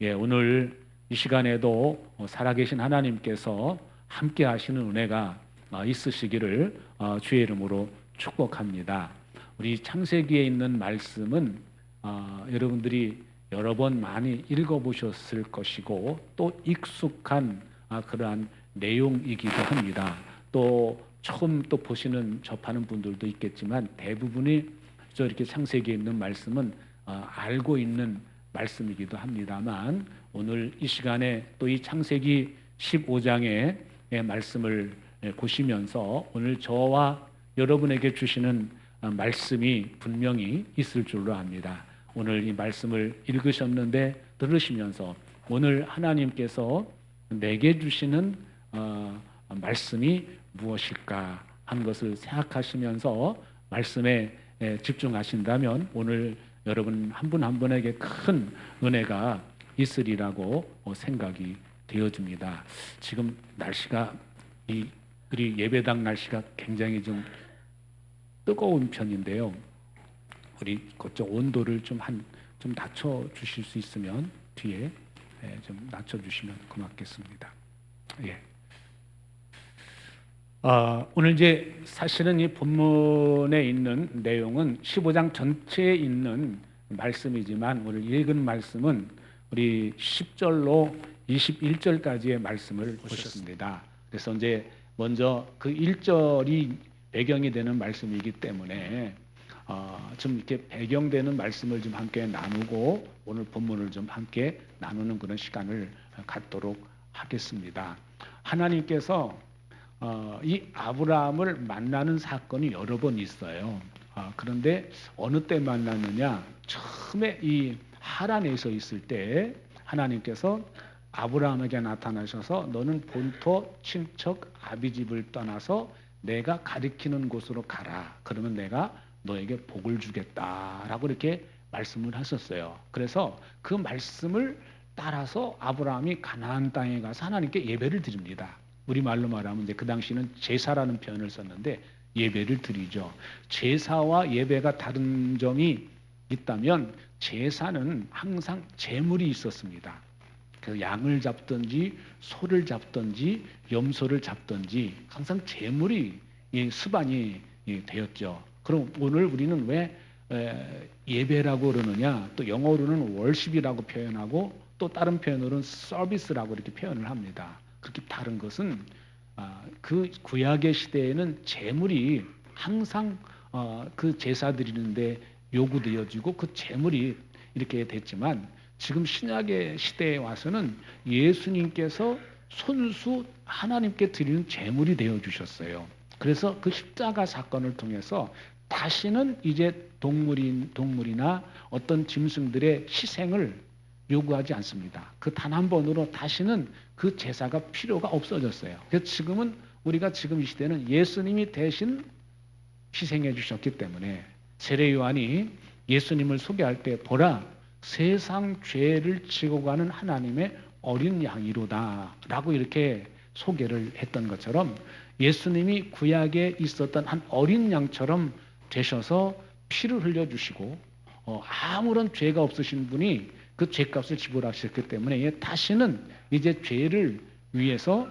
오늘 이 시간에도 살아계신 하나님께서 함께 하시는 은혜가 있으시기를 주의 이름으로 축복합니다. 우리 창세기에 있는 말씀은 여러분들이 여러 번 많이 읽어보셨을 것이고 또 익숙한 그러한 내용이기도 합니다. 또 처음 또 보시는 접하는 분들도 있겠지만 대부분이 이렇게 창세기에 있는 말씀은 알고 있는 말씀이기도 합니다만 오늘 이 시간에 또 이 창세기 15장의 말씀을 보시면서 오늘 저와 여러분에게 주시는 말씀이 분명히 있을 줄로 압니다. 오늘 이 말씀을 읽으셨는데 들으시면서 오늘 하나님께서 내게 주시는 말씀이 무엇일까 하는 것을 생각하시면서 말씀에 집중하신다면 오늘 여러분 한 분 한 분에게 큰 은혜가 있으리라고 생각이 되어집니다. 지금 날씨가 우리 예배당 날씨가 굉장히 좀 뜨거운 편인데요. 우리 그쪽 온도를 좀 낮춰 주실 수 있으면 뒤에 좀 낮춰 주시면 고맙겠습니다. 예. 오늘 이제 사실은 이 본문에 있는 내용은 15장 전체에 있는 말씀이지만 오늘 읽은 말씀은 우리 10절로 21절까지의 말씀을 보셨습니다. 그래서 이제 먼저 그 1절이 배경이 되는 말씀이기 때문에 좀 이렇게 배경되는 말씀을 좀 함께 나누고 오늘 본문을 좀 함께 나누는 그런 시간을 갖도록 하겠습니다. 하나님께서 이 아브라함을 만나는 사건이 여러 번 있어요. 그런데 어느 때 만났느냐? 처음에 이 하란에 서 있을 때 하나님께서 아브라함에게 나타나셔서 너는 본토 친척 아비집을 떠나서 내가 가리키는 곳으로 가라. 그러면 내가 너에게 복을 주겠다라고 이렇게 말씀을 하셨어요. 그래서 그 말씀을 따라서 아브라함이 가나안 땅에 가서 하나님께 예배를 드립니다. 우리 말로 말하면 이제 그 당시는 제사라는 표현을 썼는데 예배를 드리죠. 제사와 예배가 다른 점이 있다면 제사는 항상 제물이 있었습니다. 그 양을 잡든지 소를 잡든지 염소를 잡든지 항상 제물이 수반이 되었죠. 그럼 오늘 우리는 왜 예배라고 그러느냐? 또 영어로는 월십이라고 표현하고 또 다른 표현으로는 서비스라고 이렇게 표현을 합니다. 그렇게 다른 것은 그 구약의 시대에는 제물이 항상 그 제사 드리는데 요구되어지고 그 제물이 이렇게 됐지만 지금 신약의 시대에 와서는 예수님께서 손수 하나님께 드리는 제물이 되어 주셨어요. 그래서 그 십자가 사건을 통해서 다시는 이제 동물이나 어떤 짐승들의 희생을 요구하지 않습니다. 그 단 한 번으로 다시는 그 제사가 필요가 없어졌어요. 그래서 지금은 우리가 지금 이 시대는 예수님이 대신 희생해 주셨기 때문에 세례 요한이 예수님을 소개할 때 보라 세상 죄를 지고 가는 하나님의 어린 양이로다 라고 이렇게 소개를 했던 것처럼 예수님이 구약에 있었던 한 어린 양처럼 되셔서 피를 흘려주시고 아무런 죄가 없으신 분이 그 죄값을 지불하셨기 때문에 다시는 이제 죄를 위해서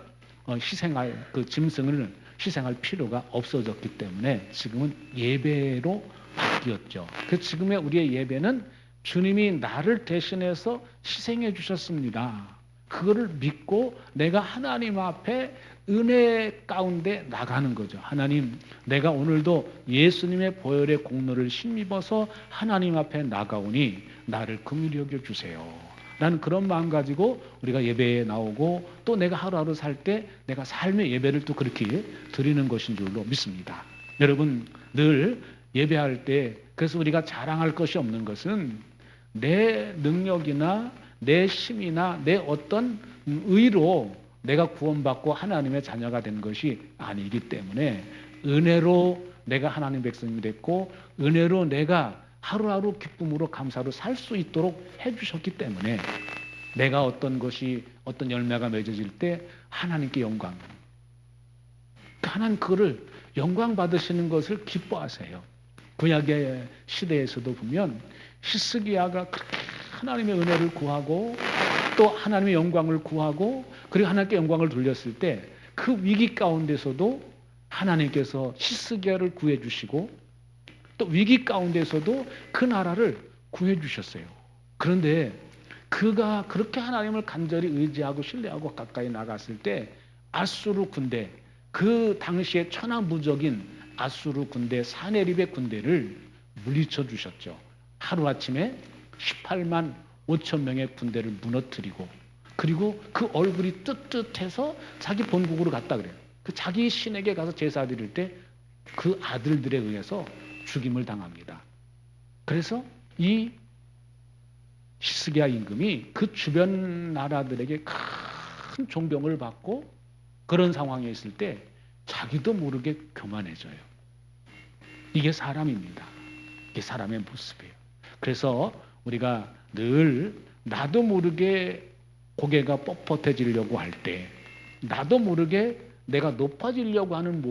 희생할 그 짐승을 희생할 필요가 없어졌기 때문에 지금은 예배로 바뀌었죠. 그 지금의 우리의 예배는 주님이 나를 대신해서 희생해 주셨습니다. 그거를 믿고 내가 하나님 앞에 은혜 가운데 나가는 거죠. 하나님, 내가 오늘도 예수님의 보혈의 공로를 힘입어서 하나님 앞에 나가오니 나를 긍휼히 여겨 주세요. 라는 그런 마음 가지고 우리가 예배에 나오고 또 내가 하루하루 살 때 내가 삶의 예배를 또 그렇게 드리는 것인 줄로 믿습니다. 여러분 늘 예배할 때 그래서 우리가 자랑할 것이 없는 것은 내 능력이나 내 힘이나 내 어떤 의로 내가 구원받고 하나님의 자녀가 된 것이 아니기 때문에 은혜로 내가 하나님 백성이 됐고 은혜로 내가 하루하루 기쁨으로 감사로 살 수 있도록 해주셨기 때문에 내가 어떤 것이 어떤 열매가 맺어질 때 하나님께 영광 하나님 그거를 영광 받으시는 것을 기뻐하세요. 구약의 시대에서도 보면 히스기야가 그렇게 하나님의 은혜를 구하고 또 하나님의 영광을 구하고 그리고 하나님께 영광을 돌렸을 때 그 위기 가운데서도 하나님께서 히스기야를 구해 주시고 또 위기 가운데서도 그 나라를 구해 주셨어요. 그런데 그가 그렇게 하나님을 간절히 의지하고 신뢰하고 가까이 나갔을 때 아수르 군대, 그 당시에 천하무적인 아수르 군대 사네립의 군대를 물리쳐 주셨죠. 하루아침에 18만 5천 명의 군대를 무너뜨리고 그리고 그 얼굴이 뜨뜻해서 자기 본국으로 갔다 그래요. 그 자기 신에게 가서 제사 드릴 때 그 아들들에 의해서 죽임을 당합니다. 그래서 이 히스기야 임금이 그 주변 나라들에게 큰 존경을 받고 그런 상황에 있을 때 자기도 모르게 교만해져요. 이게 사람입니다. 이게 사람의 모습이에요. 그래서 우리가 늘 나도 모르게 고개가 뻣뻣해지려고 할 때, 나도 모르게 내가 높아지려고 하는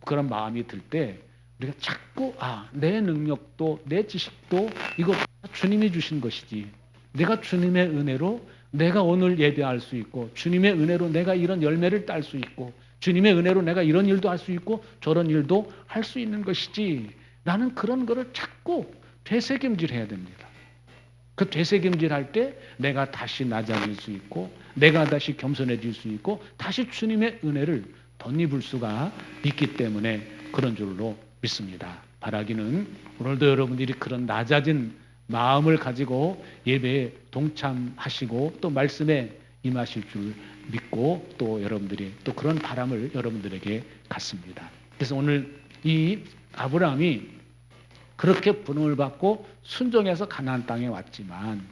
그런 마음이 들 때 우리가 자꾸 내 능력도 내 지식도 이거 주님이 주신 것이지, 내가 주님의 은혜로 내가 오늘 예배할 수 있고 주님의 은혜로 내가 이런 열매를 딸 수 있고 주님의 은혜로 내가 이런 일도 할 수 있고 저런 일도 할 수 있는 것이지 라는 그런 거를 자꾸 되새김질해야 됩니다. 그 되새김질할 때 내가 다시 낮아질 수 있고 내가 다시 겸손해질 수 있고 다시 주님의 은혜를 덧입을 수가 있기 때문에 그런 줄로 믿습니다. 바라기는 오늘도 여러분들이 그런 낮아진 마음을 가지고 예배에 동참하시고 또 말씀에 임하실 줄 믿고 또 여러분들이 또 그런 바람을 여러분들에게 갖습니다. 그래서 오늘 이 아브라함이 그렇게 부름을 받고 순종해서 가나안 땅에 왔지만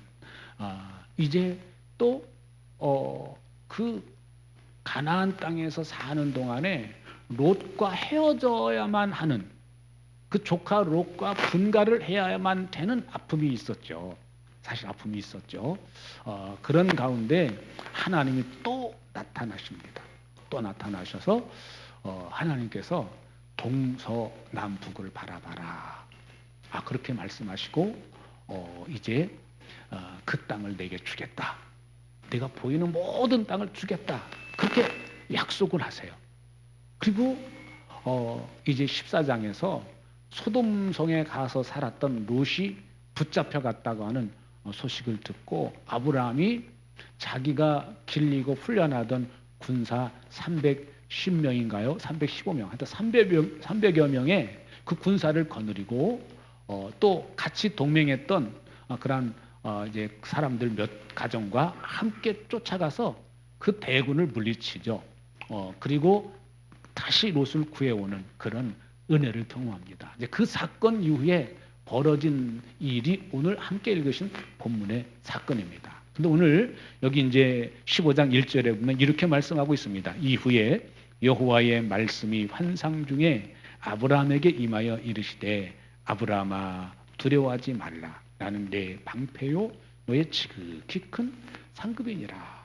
이제 또 그 가나안 땅에서 사는 동안에 롯과 헤어져야만 하는 그 조카 롯과 분가를 해야만 되는 아픔이 있었죠. 사실 아픔이 있었죠. 그런 가운데 하나님이 또 나타나십니다. 또 나타나셔서 하나님께서 동서남북을 바라봐라. 그렇게 말씀하시고 이제 그 땅을 내게 주겠다. 내가 보이는 모든 땅을 주겠다. 그렇게 약속을 하세요. 그리고 이제 14장에서 소돔성에 가서 살았던 롯이 붙잡혀 갔다고 하는 소식을 듣고 아브라함이 자기가 길리고 훈련하던 군사 310명인가요? 315명, 하여튼 300여 명의 그 군사를 거느리고 또 같이 동맹했던 그런 이제 사람들 몇 가정과 함께 쫓아가서 그 대군을 물리치죠. 그리고 다시 롯을 구해오는 그런 은혜를 경험합니다. 이제 그 사건 이후에 벌어진 일이 오늘 함께 읽으신 본문의 사건입니다. 근데 오늘 여기 이제 15장 1절에 보면 이렇게 말씀하고 있습니다. 이후에 여호와의 말씀이 환상 중에 아브라함에게 임하여 이르시되 아브라함아 두려워하지 말라. 나는 내 방패요 너의 지극히 큰 상급이니라.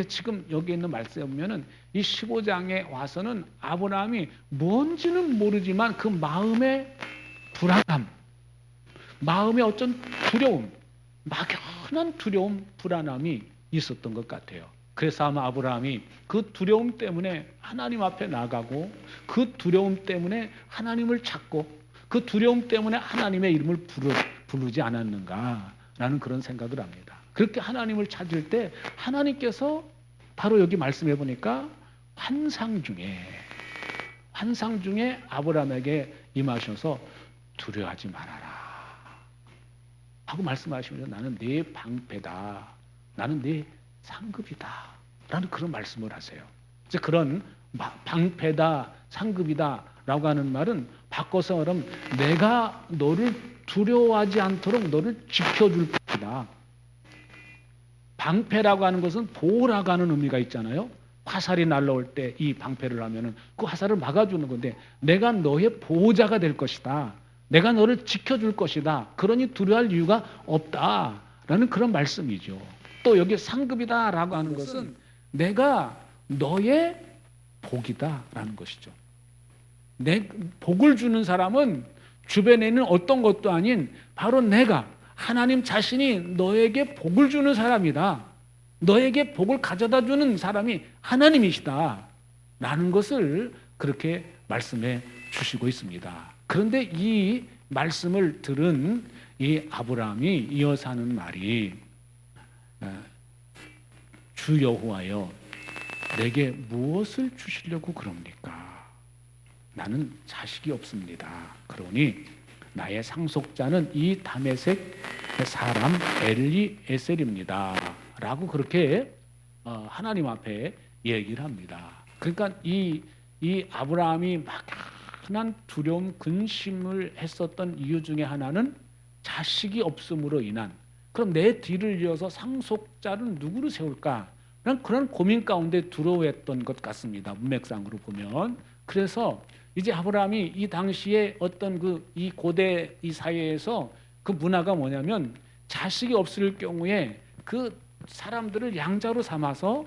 지금 여기 있는 말씀에 보면은 이 15장에 와서는 아브라함이 뭔지는 모르지만 그 마음의 불안함, 마음의 어떤 두려움, 막연한 두려움, 불안함이 있었던 것 같아요. 그래서 아마 아브라함이 그 두려움 때문에 하나님 앞에 나가고 그 두려움 때문에 하나님을 찾고 그 두려움 때문에 하나님의 이름을 부르지 않았는가라는 그런 생각을 합니다. 그렇게 하나님을 찾을 때 하나님께서 바로 여기 말씀해 보니까 환상 중에 아브라함에게 임하셔서 두려워하지 말아라 하고 말씀하시면서 나는 네 방패다, 나는 네 상급이다 라는 그런 말씀을 하세요. 이제 그런 방패다, 상급이다 라고 하는 말은 바꿔서 말하면 내가 너를 두려워하지 않도록 너를 지켜줄 것이다. 방패라고 하는 것은 보호라고 하는 의미가 있잖아요. 화살이 날라올 때 이 방패를 하면은 그 화살을 막아주는 건데 내가 너의 보호자가 될 것이다. 내가 너를 지켜줄 것이다. 그러니 두려워할 이유가 없다라는 그런 말씀이죠. 또 여기 상급이다라고 하는 것은 내가 너의 복이다라는 것이죠. 내 복을 주는 사람은 주변에 있는 어떤 것도 아닌 바로 내가 하나님 자신이 너에게 복을 주는 사람이다. 너에게 복을 가져다 주는 사람이 하나님이시다 라는 것을 그렇게 말씀해 주시고 있습니다. 그런데 이 말씀을 들은 이 아브라함이 이어서 하는 말이 주 여호와여 내게 무엇을 주시려고 그럽니까? 나는 자식이 없습니다. 그러니 나의 상속자는 이 다메섹 사람 엘리에셀입니다 라고 그렇게 하나님 앞에 얘기를 합니다. 그러니까 이 아브라함이 막연한 두려움, 근심을 했었던 이유 중에 하나는 자식이 없음으로 인한, 그럼 내 뒤를 이어서 상속자를 누구로 세울까? 그런 고민 가운데 두려워했던 것 같습니다. 문맥상으로 보면. 그래서 이제 아브라함이 이 당시에 어떤 이 고대 이 사회에서 그 문화가 뭐냐면 자식이 없을 경우에 그 사람들을 양자로 삼아서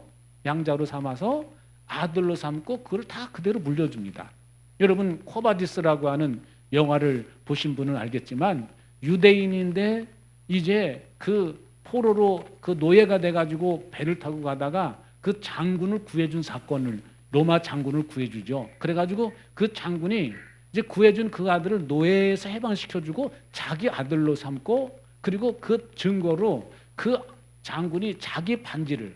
아들로 삼고 그걸 다 그대로 물려줍니다. 여러분 코바디스라고 하는 영화를 보신 분은 알겠지만 유대인인데 이제 그 포로로 그 노예가 돼가지고 배를 타고 가다가 그 장군을 구해준 사건을, 로마 장군을 구해주죠. 그래가지고 그 장군이 이제 구해준 그 아들을 노예에서 해방시켜주고 자기 아들로 삼고, 그리고 그 증거로 그 장군이 자기 반지를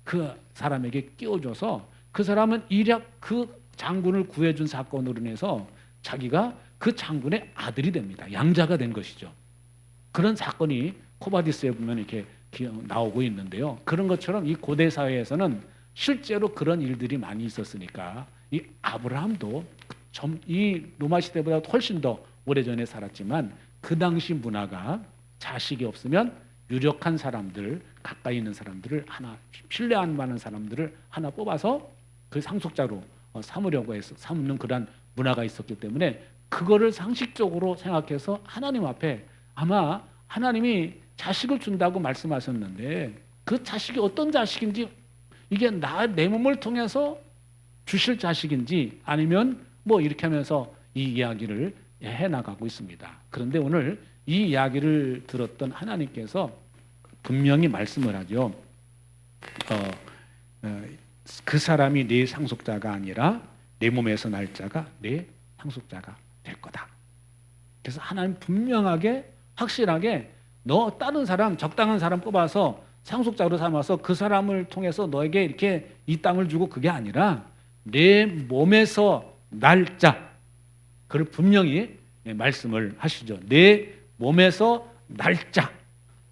그 사람에게 끼워줘서 그 사람은 일약 그 장군을 구해준 사건으로 인해서 자기가 그 장군의 아들이 됩니다. 양자가 된 것이죠. 그런 사건이 코바디스에 보면 이렇게 나오고 있는데요. 그런 것처럼 이 고대 사회에서는 실제로 그런 일들이 많이 있었으니까 이 아브라함도 이 로마 시대보다 훨씬 더 오래전에 살았지만 그 당시 문화가 자식이 없으면 유력한 사람들, 가까이 있는 사람들을 하나, 신뢰할 만한 사람들을 하나 뽑아서 그 상속자로 삼으려고 해서 삼는 그런 문화가 있었기 때문에 그거를 상식적으로 생각해서 하나님 앞에, 아마 하나님이 자식을 준다고 말씀하셨는데 그 자식이 어떤 자식인지, 이게 내 몸을 통해서 주실 자식인지 아니면 뭐 이렇게 하면서 이 이야기를 해나가고 있습니다. 그런데 오늘 이 이야기를 들었던 하나님께서 분명히 말씀을 하죠. 그 사람이 네 상속자가 아니라 내 몸에서 날 자가 내 상속자가 될 거다. 그래서 하나님 분명하게 확실하게 너 다른 사람, 적당한 사람 뽑아서 상속자로 삼아서 그 사람을 통해서 너에게 이렇게 이 땅을 주고 그게 아니라 내 몸에서 날 자, 그걸 분명히 말씀을 하시죠. 내 몸에서 날 자,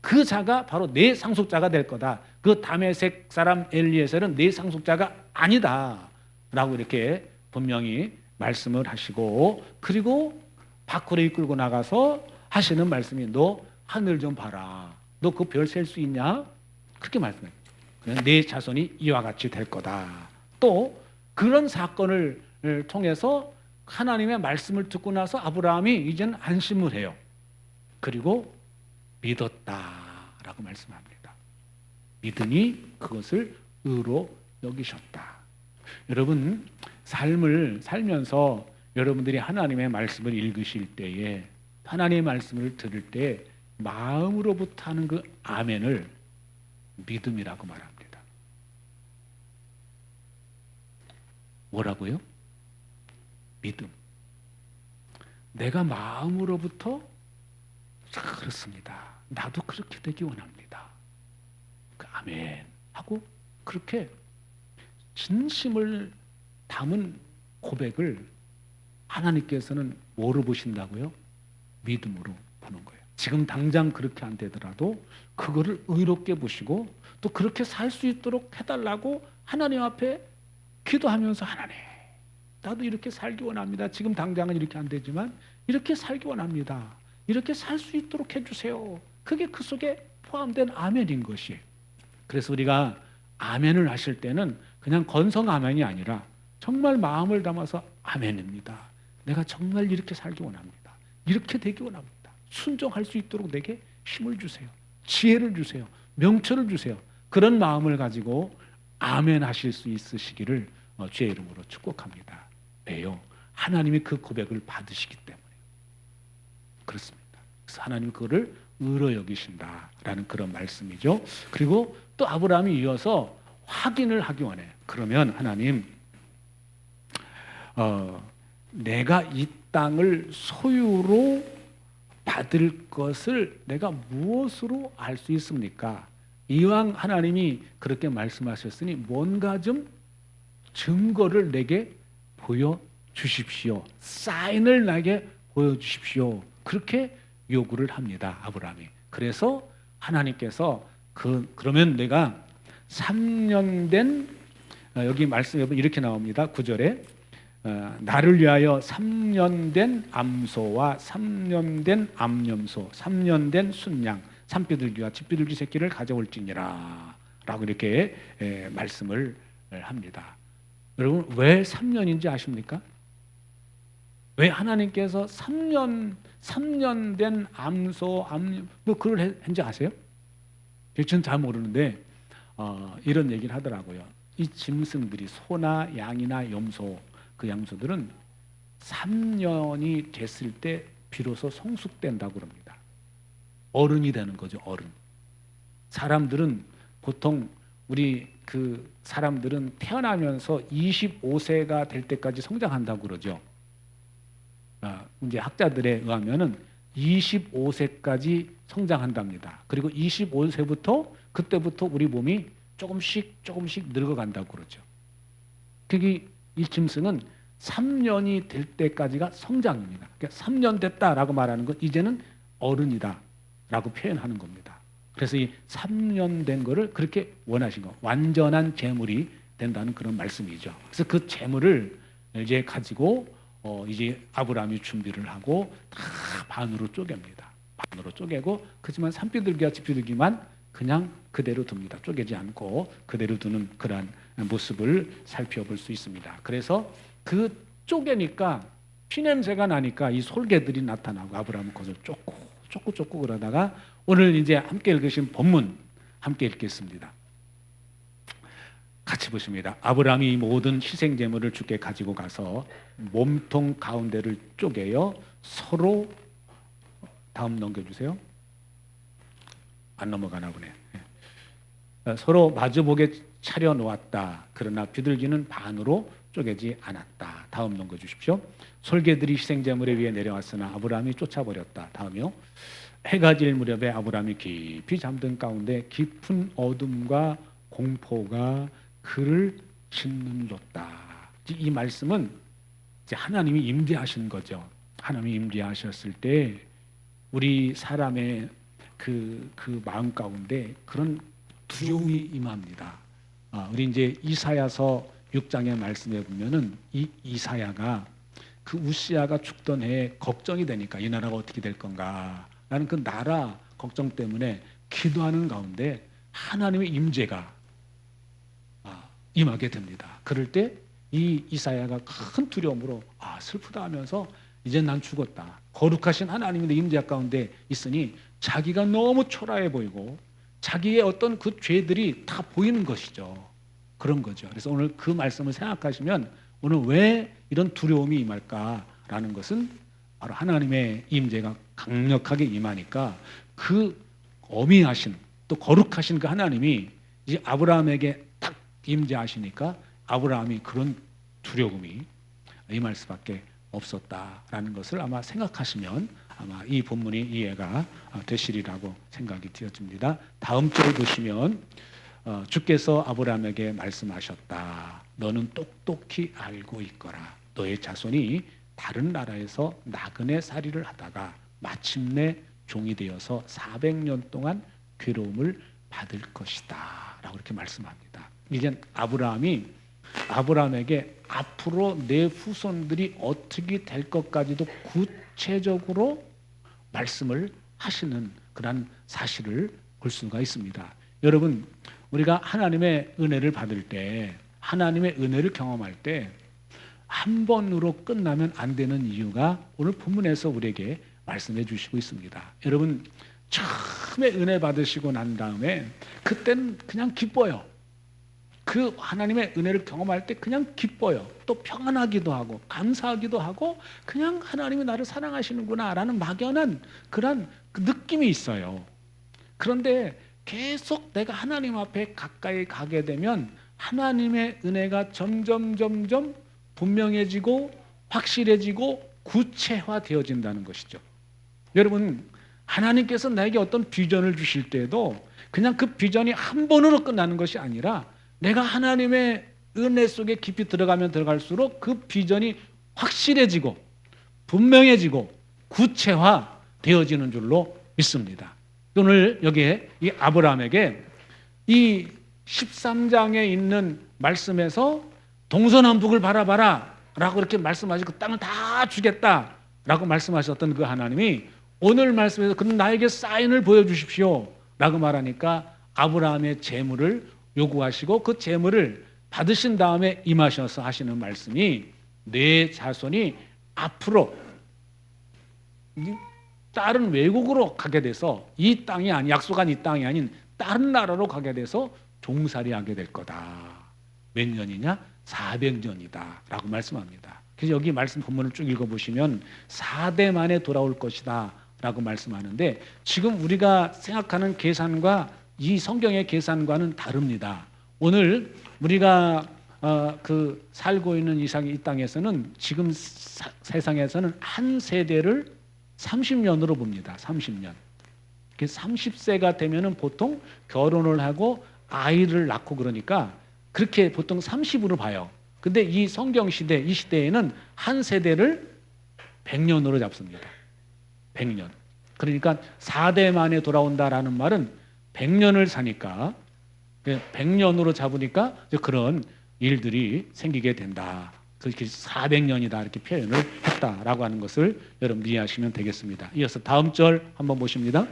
그 자가 바로 내 상속자가 될 거다. 그 다메섹 사람 엘리에셀은 내 상속자가 아니다 라고 이렇게 분명히 말씀을 하시고, 그리고 밖으로 이끌고 나가서 하시는 말씀이 너 하늘 좀 봐라. 너 그 별 셀 수 있냐? 그렇게 말씀해요. 내 자손이 이와 같이 될 거다. 또 그런 사건을 통해서 하나님의 말씀을 듣고 나서 아브라함이 이제는 안심을 해요. 그리고 믿었다라고 말씀합니다. 믿으니 그것을 의로 여기셨다. 여러분 삶을 살면서 여러분들이 하나님의 말씀을 읽으실 때에, 하나님의 말씀을 들을 때 마음으로부터 하는 그 아멘을 믿음이라고 말합니다. 뭐라고요? 믿음. 내가 마음으로부터 그렇습니다. 나도 그렇게 되기 원합니다. 그 아멘 하고 그렇게 진심을 담은 고백을 하나님께서는 뭐로 보신다고요? 믿음으로 보는 거예요. 지금 당장 그렇게 안 되더라도 그거를 의롭게 보시고 또 그렇게 살 수 있도록 해달라고 하나님 앞에 기도하면서, 하나님 나도 이렇게 살기 원합니다. 지금 당장은 이렇게 안 되지만 이렇게 살기 원합니다. 이렇게 살 수 있도록 해주세요. 그게 그 속에 포함된 아멘인 것이에요. 그래서 우리가 아멘을 하실 때는 그냥 건성 아멘이 아니라 정말 마음을 담아서 아멘입니다. 내가 정말 이렇게 살기 원합니다. 이렇게 되기 원합니다. 순종할 수 있도록 내게 힘을 주세요. 지혜를 주세요. 명철을 주세요. 그런 마음을 가지고 아멘 하실 수 있으시기를 주의 이름으로 축복합니다. 왜요? 하나님이 그 고백을 받으시기 때문에 그렇습니다. 그래서 하나님 그거를 의로 여기신다라는 그런 말씀이죠. 그리고 또 아브라함이 이어서 확인을 하기 원해. 그러면 하나님, 내가 이 땅을 소유로 받을 것을 내가 무엇으로 알 수 있습니까? 이왕 하나님이 그렇게 말씀하셨으니 뭔가 좀 증거를 내게 보여주십시오. 사인을 나에게 보여주십시오. 그렇게 요구를 합니다, 아브라함이. 그래서 하나님께서 그러면 내가 3년 된, 여기 말씀에 보면 이렇게 나옵니다. 9절에 나를 위하여 3년 된 암소와 3년 된 암염소, 3년 된 순양, 산비둘기와 집비둘기 새끼를 가져올지니라 라고 이렇게 말씀을 합니다. 여러분, 왜 3년인지 아십니까? 왜 하나님께서 3년 된 암소, 뭐 그걸 했는지 아세요? 저는 잘 모르는데 이런 얘기를 하더라고요. 이 짐승들이 소나 양이나 염소, 그 양소들은 3년이 됐을 때 비로소 성숙된다고 그럽니다. 어른이 되는 거죠, 어른. 사람들은 보통 우리 그 사람들은 태어나면서 25세가 될 때까지 성장한다고 그러죠. 이제 학자들에 의하면은 25세까지 성장한답니다. 그리고 25세부터 그때부터 우리 몸이 조금씩 늙어간다고 그러죠. 그게 이 짐승은 3년이 될 때까지가 성장입니다. 그러니까 3년 됐다라고 말하는 건 이제는 어른이다라고 표현하는 겁니다. 그래서 이 3년 된 거를 그렇게 원하신 거, 완전한 재물이 된다는 그런 말씀이죠. 그래서 그 재물을 이제 가지고 이제 아브라함이 준비를 하고 다 반으로 쪼갭니다. 반으로 쪼개고, 그렇지만 산비둘기와 집비둘기만 그냥 그대로 둡니다. 쪼개지 않고 그대로 두는 그러한 모습을 살펴볼 수 있습니다. 그래서 그 쪼개니까 피냄새가 나니까 이 솔개들이 나타나고 아브라함은 그것을 쫓고 그러다가 오늘 이제 함께 읽으신 본문 함께 읽겠습니다. 같이 보십니다. 아브라함이 이 모든 희생 제물을 주께 가지고 가서 몸통 가운데를 쪼개어 서로, 다음 넘겨주세요. 안 넘어가나 보네. 서로 마주보게 차려 놓았다. 그러나 비둘기는 반으로 쪼개지 않았다. 다음 넘겨주십시오. 솔개들이 희생 제물에 위에 내려왔으나 아브라함이 쫓아버렸다. 다음이요. 해가 질 무렵에 아브라함이 깊이 잠든 가운데 깊은 어둠과 공포가 그를 짓눌렀다. 이 말씀은 이제 하나님이 임재하신 거죠. 하나님이 임재하셨을 때 우리 사람의 그 마음 가운데 그런 두려움이 임합니다. 우리 이제 이사야서 6장의 말씀에 보면은 이 이사야가 그 우시아가 죽던 해에 걱정이 되니까 이 나라가 어떻게 될 건가라는 그 나라 걱정 때문에 기도하는 가운데 하나님의 임재가 임하게 됩니다. 그럴 때 이 이사야가 큰 두려움으로 슬프다 하면서 이제 난 죽었다. 거룩하신 하나님의 임재 가운데 있으니 자기가 너무 초라해 보이고 자기의 어떤 그 죄들이 다 보이는 것이죠. 그런 거죠. 그래서 오늘 그 말씀을 생각하시면 오늘 왜 이런 두려움이 임할까라는 것은 바로 하나님의 임재가 강력하게 임하니까 그 어미하신 또 거룩하신 그 하나님이 이제 아브라함에게 딱 임재하시니까 아브라함이 그런 두려움이 임할 수밖에 없었다라는 것을 아마 생각하시면 아마 이 본문이 이해가 되시리라고 생각이 되어집니다. 다음 절을 보시면 주께서 아브라함에게 말씀하셨다. 너는 똑똑히 알고 있거라. 너의 자손이 다른 나라에서 나그네 살이를 하다가 마침내 종이 되어서 400년 동안 괴로움을 받을 것이다 라고 이렇게 말씀합니다. 이제 아브라함에게 앞으로 내 후손들이 어떻게 될 것까지도 구체적으로 말씀을 하시는 그런 사실을 볼 수가 있습니다. 여러분, 우리가 하나님의 은혜를 받을 때, 하나님의 은혜를 경험할 때 한 번으로 끝나면 안 되는 이유가 오늘 본문에서 우리에게 말씀해 주시고 있습니다. 여러분, 처음에 은혜 받으시고 난 다음에 그때는 그냥 기뻐요. 그 하나님의 은혜를 경험할 때 그냥 기뻐요. 또 평안하기도 하고 감사하기도 하고 그냥 하나님이 나를 사랑하시는구나 라는 막연한 그런 그 느낌이 있어요. 그런데 계속 내가 하나님 앞에 가까이 가게 되면 하나님의 은혜가 점점 분명해지고 확실해지고 구체화되어진다는 것이죠. 여러분, 하나님께서 나에게 어떤 비전을 주실 때에도 그냥 그 비전이 한 번으로 끝나는 것이 아니라 내가 하나님의 은혜 속에 깊이 들어가면 들어갈수록 그 비전이 확실해지고 분명해지고 구체화되어지는 줄로 믿습니다. 오늘 여기에 이 아브라함에게 이 13장에 있는 말씀에서 동서남북을 바라봐라 라고 이렇게 말씀하시고 그 땅을 다 주겠다 라고 말씀하셨던 그 하나님이 오늘 말씀에서 그는 나에게 사인을 보여주십시오 라고 말하니까 아브라함의 재물을 요구하시고 그 재물을 받으신 다음에 임하셔서 하시는 말씀이 내 자손이 앞으로 다른 외국으로 가게 돼서 이 땅이 아닌 약속한 이 땅이 아닌 다른 나라로 가게 돼서 종살이하게 될 거다. 몇 년이냐? 400년이다 라고 말씀합니다. 그래서 여기 말씀 본문을 쭉 읽어보시면 4대 만에 돌아올 것이다 라고 말씀하는데 지금 우리가 생각하는 계산과 이 성경의 계산과는 다릅니다. 오늘 우리가 살고 있는 이 땅에서는 지금 세상에서는 한 세대를 30년으로 봅니다. 30년. 30세가 되면은 보통 결혼을 하고 아이를 낳고 그러니까 그렇게 보통 30으로 봐요. 근데 이 성경 시대, 이 시대에는 한 세대를 100년으로 잡습니다. 100년. 그러니까 4대 만에 돌아온다라는 말은 100년을 사니까 100년으로 잡으니까 그런 일들이 생기게 된다. 그렇게 400년이다 이렇게 표현을 했다라고 하는 것을 여러분 이해하시면 되겠습니다. 이어서 다음 절 한번 보십니다.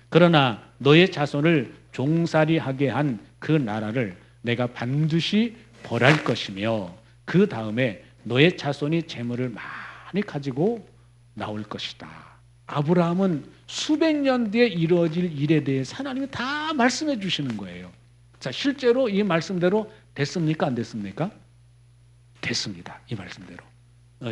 그러나 너의 자손을 종살이하게 한 그 나라를 내가 반드시 벌할 것이며 그 다음에 너의 자손이 재물을 많이 가지고 나올 것이다. 아브라함은 수백 년 뒤에 이루어질 일에 대해서 하나님이 다 말씀해 주시는 거예요. 자, 실제로 이 말씀대로 됐습니까? 안 됐습니까? 됐습니다. 이 말씀대로.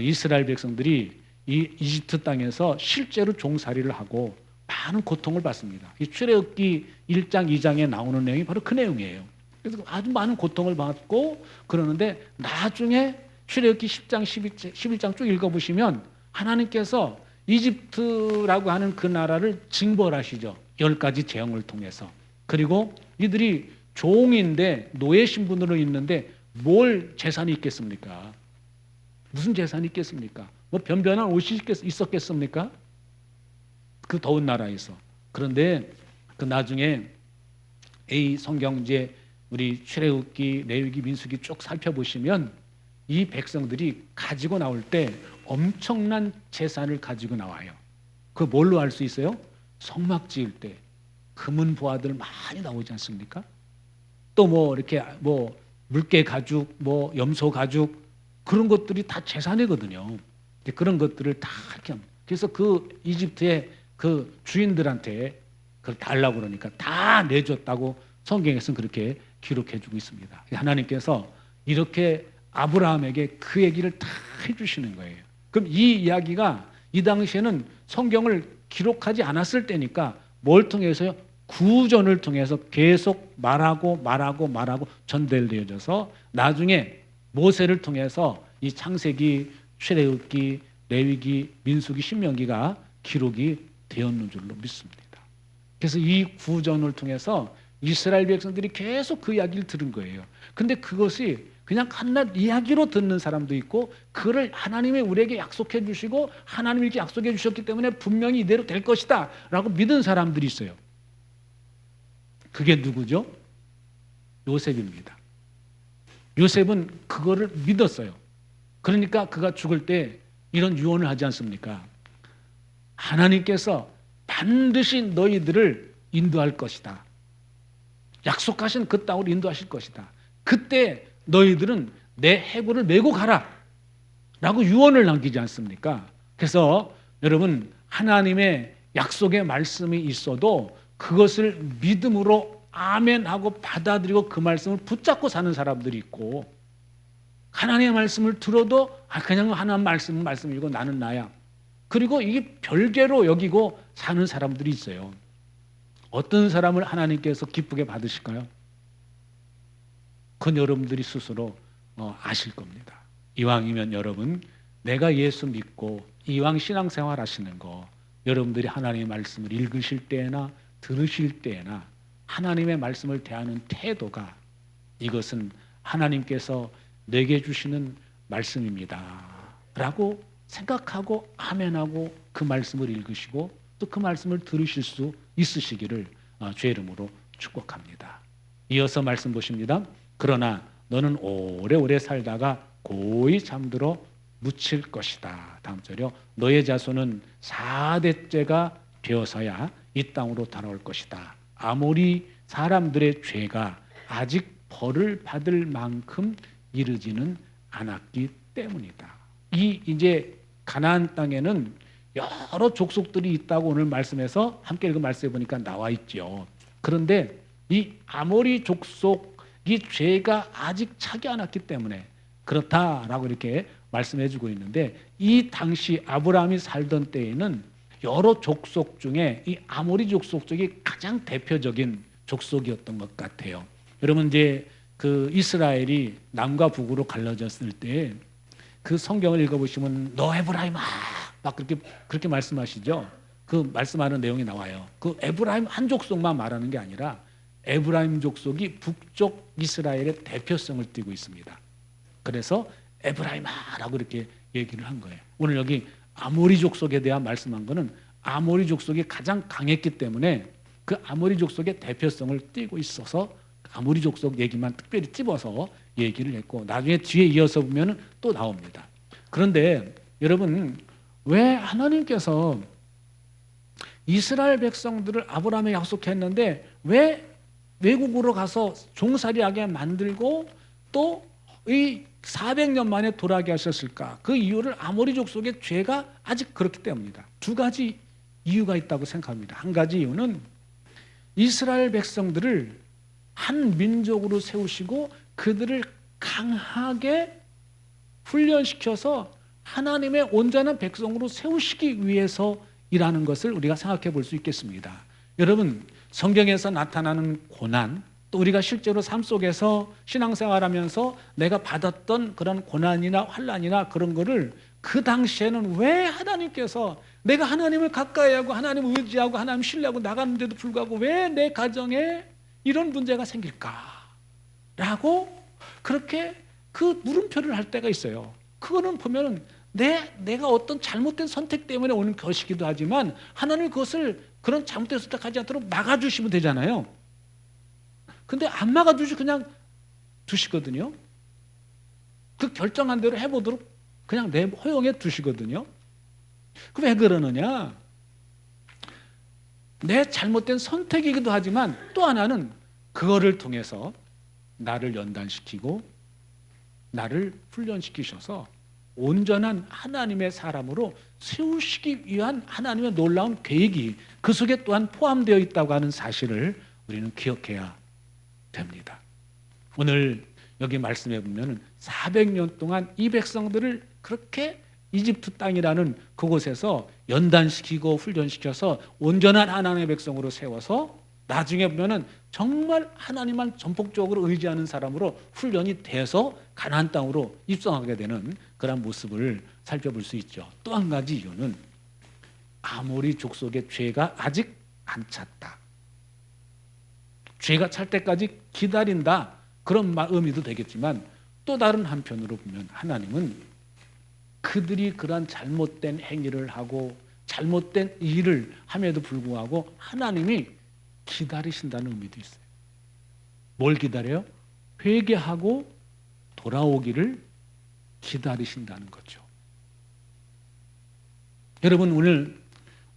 이스라엘 백성들이 이 이집트 땅에서 실제로 종살이를 하고 많은 고통을 받습니다. 이 출애굽기 1장, 2장에 나오는 내용이 바로 그 내용이에요. 그래서 아주 많은 고통을 받고 그러는데 나중에 출애굽기 10장, 11장 쭉 읽어보시면 하나님께서 이집트라고 하는 그 나라를 징벌하시죠. 10가지 재앙을 통해서. 그리고 이들이 종인데 노예 신분으로 있는데 뭘 재산이 있겠습니까? 무슨 재산이 있겠습니까? 뭐 변변한 옷이 있었겠습니까? 그 더운 나라에서. 그런데 그 나중에 이 성경 이제 우리 출애굽기, 레위기, 민수기 쭉 살펴보시면 이 백성들이 가지고 나올 때 엄청난 재산을 가지고 나와요. 그 뭘로 알 수 있어요? 성막 지을 때 금은 보화들 많이 나오지 않습니까? 또 뭐 이렇게 뭐 물개 가죽, 뭐 염소 가죽 그런 것들이 다 재산이거든요. 그런 것들을 다 이렇게 합니다. 그래서 그 이집트의 그 주인들한테 그걸 달라고 그러니까 다 내줬다고 성경에서는 그렇게 기록해주고 있습니다. 하나님께서 이렇게 아브라함에게 그 얘기를 다 해주시는 거예요. 그럼 이 이야기가 이 당시에는 성경을 기록하지 않았을 때니까 뭘 통해서요? 구전을 통해서 계속 말하고 전달되어져서 나중에 모세를 통해서 이 창세기, 출애굽기, 레위기, 민수기, 신명기가 기록이 되었는 줄로 믿습니다. 그래서 이 구전을 통해서 이스라엘 백성들이 계속 그 이야기를 들은 거예요. 근데 그것이 그냥 한낱 이야기로 듣는 사람도 있고 그를 하나님이 우리에게 약속해 주시고 하나님이 이렇게 약속해 주셨기 때문에 분명히 이대로 될 것이다 라고 믿은 사람들이 있어요. 그게 누구죠? 요셉입니다. 요셉은 그거를 믿었어요. 그러니까 그가 죽을 때 이런 유언을 하지 않습니까? 하나님께서 반드시 너희들을 인도할 것이다. 약속하신 그 땅으로 인도하실 것이다. 그때 너희들은 내 해골을 메고 가라 라고 유언을 남기지 않습니까? 그래서 여러분 하나님의 약속의 말씀이 있어도 그것을 믿음으로 아멘하고 받아들이고 그 말씀을 붙잡고 사는 사람들이 있고 하나님의 말씀을 들어도 그냥 하나님 말씀이고 나는 나야. 그리고 이게 별개로 여기고 사는 사람들이 있어요. 어떤 사람을 하나님께서 기쁘게 받으실까요? 그건 여러분들이 스스로 아실 겁니다. 이왕이면 여러분, 내가 예수 믿고 이왕 신앙생활 하시는 거, 여러분들이 하나님의 말씀을 읽으실 때나 들으실 때나 하나님의 말씀을 대하는 태도가, 이것은 하나님께서 내게 주시는 말씀입니다 라고 생각하고 아멘하고 그 말씀을 읽으시고 또 그 말씀을 들으실 수 있으시기를 주의 이름으로 축복합니다. 이어서 말씀 보십니다. 그러나 너는 오래오래 살다가 고이 잠들어 묻힐 것이다. 다음 절이요. 너의 자손은 4대째가 되어서야 이 땅으로 돌아올 것이다. 아모리 사람들의 죄가 아직 벌을 받을 만큼 이르지는 않았기 때문이다. 이제 가나안 땅에는 여러 족속들이 있다고 오늘 말씀에서 함께 읽은 말씀에 보니까 나와 있죠. 그런데 이 아모리 족속이 죄가 아직 차지 않았기 때문에 그렇다라고 이렇게 말씀해주고 있는데, 이 당시 아브라함이 살던 때에는 여러 족속 중에 이 아모리 족속 쪽이 가장 대표적인 족속이었던 것 같아요. 여러분 이제 그 이스라엘이 남과 북으로 갈라졌을 때 그 성경을 읽어보시면 너 에브라임아 막 그렇게 말씀하시죠. 그 말씀하는 내용이 나와요. 그 에브라임 한 족속만 말하는 게 아니라 에브라임 족속이 북쪽 이스라엘의 대표성을 띠고 있습니다. 그래서 에브라임아라고 이렇게 얘기를 한 거예요. 오늘 여기 아모리 족속에 대한 말씀한 거는 아모리 족속이 가장 강했기 때문에 그 아모리 족속의 대표성을 띠고 있어서 아모리 족속 얘기만 특별히 찝어서 얘기를 했고, 나중에 뒤에 이어서 보면 또 나옵니다. 그런데 여러분, 왜 하나님께서 이스라엘 백성들을 아브라함에 약속했는데 왜 외국으로 가서 종살이하게 만들고 또 이 400년 만에 돌아가게 하셨을까? 그 이유를 아모리 족속의 죄가 아직 그렇기 때문이다. 두 가지 이유가 있다고 생각합니다. 한 가지 이유는 이스라엘 백성들을 한 민족으로 세우시고 그들을 강하게 훈련시켜서 하나님의 온전한 백성으로 세우시기 위해서이라는 것을 우리가 생각해 볼 수 있겠습니다. 여러분, 성경에서 나타나는 고난, 또 우리가 실제로 삶 속에서 신앙생활하면서 내가 받았던 그런 고난이나 환난이나 그런 거를 그 당시에는 왜 하나님께서 내가 하나님을 가까이 하고 하나님을 의지하고 하나님 신뢰하고 나가는데도 불구하고 왜 내 가정에 이런 문제가 생길까? 라고 그렇게 그 물음표를 할 때가 있어요. 그거는 보면은 내가 어떤 잘못된 선택 때문에 오는 것이기도 하지만 하나님 그것을 그런 잘못된 선택하지 않도록 막아주시면 되잖아요. 근데 안 막아주시 그냥 두시거든요. 그 결정한 대로 해보도록 그냥 허용해 두시거든요. 그 왜 그러느냐? 내 잘못된 선택이기도 하지만 또 하나는 그거를 통해서 나를 연단시키고 나를 훈련시키셔서 온전한 하나님의 사람으로 세우시기 위한 하나님의 놀라운 계획이 그 속에 또한 포함되어 있다고 하는 사실을 우리는 기억해야 됩니다. 오늘 여기 말씀해 보면 400년 동안 이 백성들을 그렇게 이집트 땅이라는 그곳에서 연단시키고 훈련시켜서 온전한 하나님의 백성으로 세워서 나중에 보면은 정말 하나님만 전폭적으로 의지하는 사람으로 훈련이 돼서 가나안 땅으로 입성하게 되는 그런 모습을 살펴볼 수 있죠. 또 한 가지 이유는 아모리 족속의 죄가 아직 안 찼다. 죄가 찰 때까지 기다린다. 그런 의미도 되겠지만 또 다른 한편으로 보면 하나님은 그들이 그런 잘못된 행위를 하고 잘못된 일을 함에도 불구하고 하나님이 기다리신다는 의미도 있어요. 뭘 기다려요? 회개하고 돌아오기를 기다리신다는 거죠. 여러분, 오늘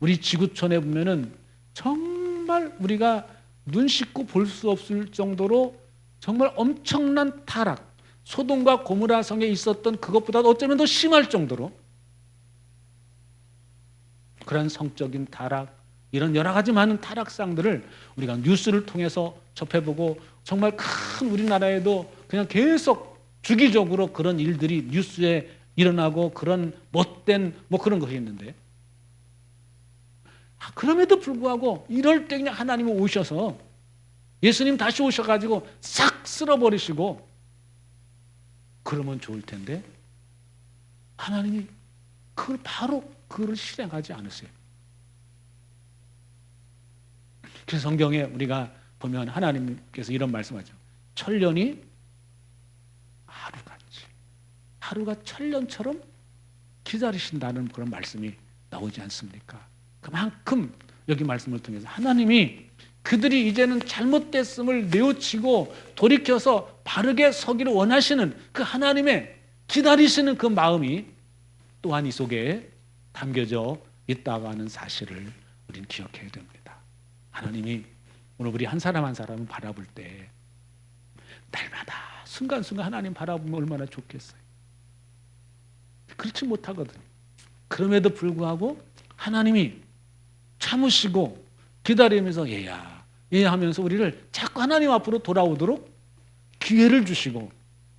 우리 지구촌에 보면은 정말 우리가 눈 씻고 볼 수 없을 정도로 정말 엄청난 타락, 소돔과 고모라 성에 있었던 그것보다 어쩌면 더 심할 정도로 그런 성적인 타락, 이런 여러 가지 많은 타락상들을 우리가 뉴스를 통해서 접해보고 정말 큰 우리나라에도 그냥 계속 주기적으로 그런 일들이 뉴스에 일어나고 그런 못된 그런 것이 있는데, 그럼에도 불구하고 이럴 때 그냥 하나님이 오셔서 예수님 다시 오셔가지고 싹 쓸어버리시고 그러면 좋을 텐데 하나님이 그걸 바로 그걸 실행하지 않으세요. 그래서 성경에 우리가 보면 하나님께서 이런 말씀하죠. 천년이 하루같이, 하루가 천년처럼 기다리신다는 그런 말씀이 나오지 않습니까? 그만큼 여기 말씀을 통해서 하나님이 그들이 이제는 잘못됐음을 뉘우치고 돌이켜서 바르게 서기를 원하시는 그 하나님의 기다리시는 그 마음이 또한 이 속에 담겨져 있다고 하는 사실을 우리는 기억해야 됩니다. 하나님이 오늘 우리 한 사람 한 사람을 바라볼 때 날마다 순간순간 하나님 바라보면 얼마나 좋겠어요. 그렇지 못하거든요. 그럼에도 불구하고 하나님이 참으시고 기다리면서 얘야 하면서 우리를 자꾸 하나님 앞으로 돌아오도록 기회를 주시고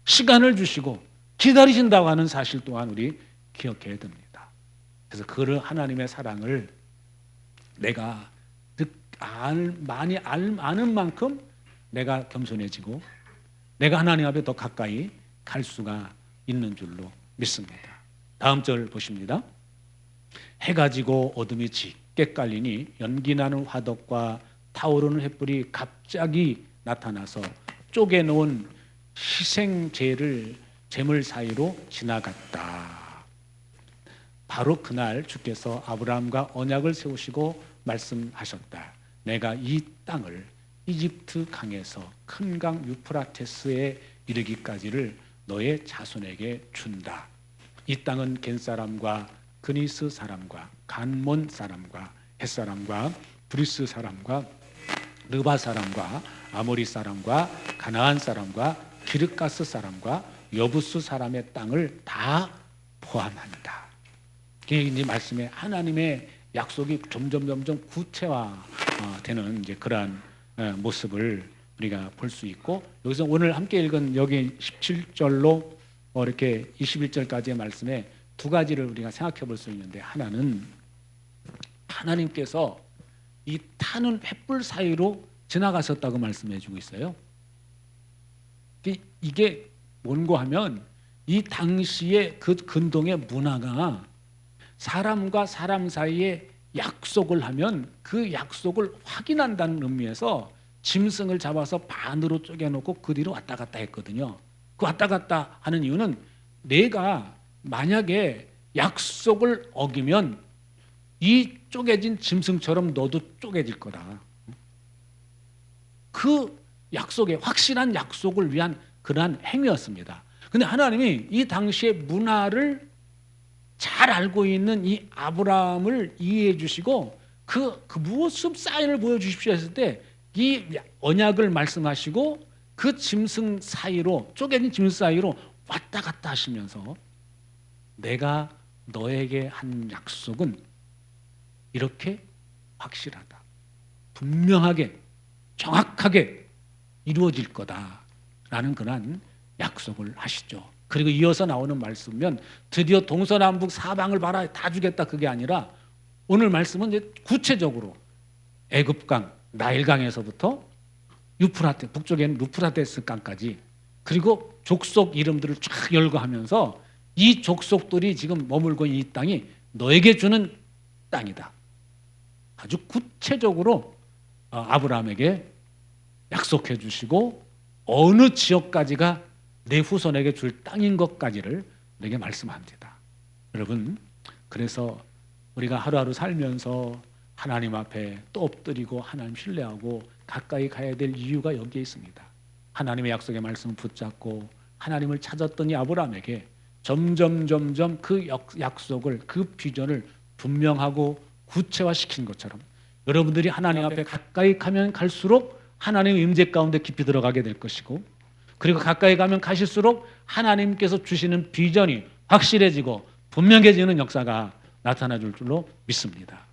시간을 주시고 기다리신다고 하는 사실 또한 우리 기억해야 됩니다. 그래서 그 하나님의 사랑을 내가 많이 아는 만큼 내가 겸손해지고 내가 하나님 앞에 더 가까이 갈 수가 있는 줄로 믿습니다. 다음 절 보십니다. 해가 지고 어둠이 짙게 깔리니 연기나는 화덕과 타오르는 횃불이 갑자기 나타나서 쪼개놓은 희생제를 제물 사이로 지나갔다. 바로 그날 주께서 아브라함과 언약을 세우시고 말씀하셨다. 내가 이 땅을 이집트 강에서 큰 강 유프라테스에 이르기까지를 너의 자손에게 준다. 이 땅은 겐 사람과 그니스 사람과 간몬 사람과 헷 사람과 브리스 사람과 르바 사람과 아모리 사람과 가나안 사람과 기르가스 사람과 여부스 사람의 땅을 다 포함한다. 이제 말씀에 하나님의 약속이 점점 구체화되는 이제 그러한 모습을 우리가 볼 수 있고, 여기서 오늘 함께 읽은 여기 17절로 이렇게 21절까지의 말씀에 두 가지를 우리가 생각해 볼 수 있는데, 하나는 하나님께서 이 타는 횃불 사이로 지나가셨다고 말씀해 주고 있어요. 이게 뭔고 하면 이 당시의 그 근동의 문화가 사람과 사람 사이에 약속을 하면 그 약속을 확인한다는 의미에서 짐승을 잡아서 반으로 쪼개놓고 그 뒤로 왔다 갔다 했거든요. 그 왔다 갔다 하는 이유는 내가 만약에 약속을 어기면 이 쪼개진 짐승처럼 너도 쪼개질 거다. 그 약속에 확실한 약속을 위한 그러한 행위였습니다. 근데 하나님이 이 당시의 문화를 잘 알고 있는 이 아브라함을 이해해 주시고 그 무엇을 사인을 보여주십시오 했을 때 이 언약을 말씀하시고 그 짐승 사이로 쪼개진 짐승 사이로 왔다 갔다 하시면서 내가 너에게 한 약속은 이렇게 확실하다. 분명하게 정확하게 이루어질 거다라는 그런 약속을 하시죠. 그리고 이어서 나오는 말씀은 드디어 동서남북 사방을 봐라 다 주겠다 그게 아니라 오늘 말씀은 이제 구체적으로 애굽강, 나일강에서부터 유프라테 북쪽에는 유프라테스 강까지 그리고 족속 이름들을 쫙 열거하면서 이 족속들이 지금 머물고 있는 이 땅이 너에게 주는 땅이다. 아주 구체적으로 아브라함에게 약속해 주시고 어느 지역까지가 내 후손에게 줄 땅인 것까지를 우리에게 말씀합니다. 여러분, 그래서 우리가 하루하루 살면서 하나님 앞에 또 엎드리고 하나님 신뢰하고 가까이 가야 될 이유가 여기에 있습니다. 하나님의 약속의 말씀을 붙잡고 하나님을 찾았던 이 아브라함에게 점점 그 약속을, 그 비전을 분명하고 구체화시킨 것처럼 여러분들이 하나님 앞에 가까이 가면 갈수록 하나님의 임재 가운데 깊이 들어가게 될 것이고, 그리고 가까이 가면 가실수록 하나님께서 주시는 비전이 확실해지고 분명해지는 역사가 나타나 줄 줄로 믿습니다.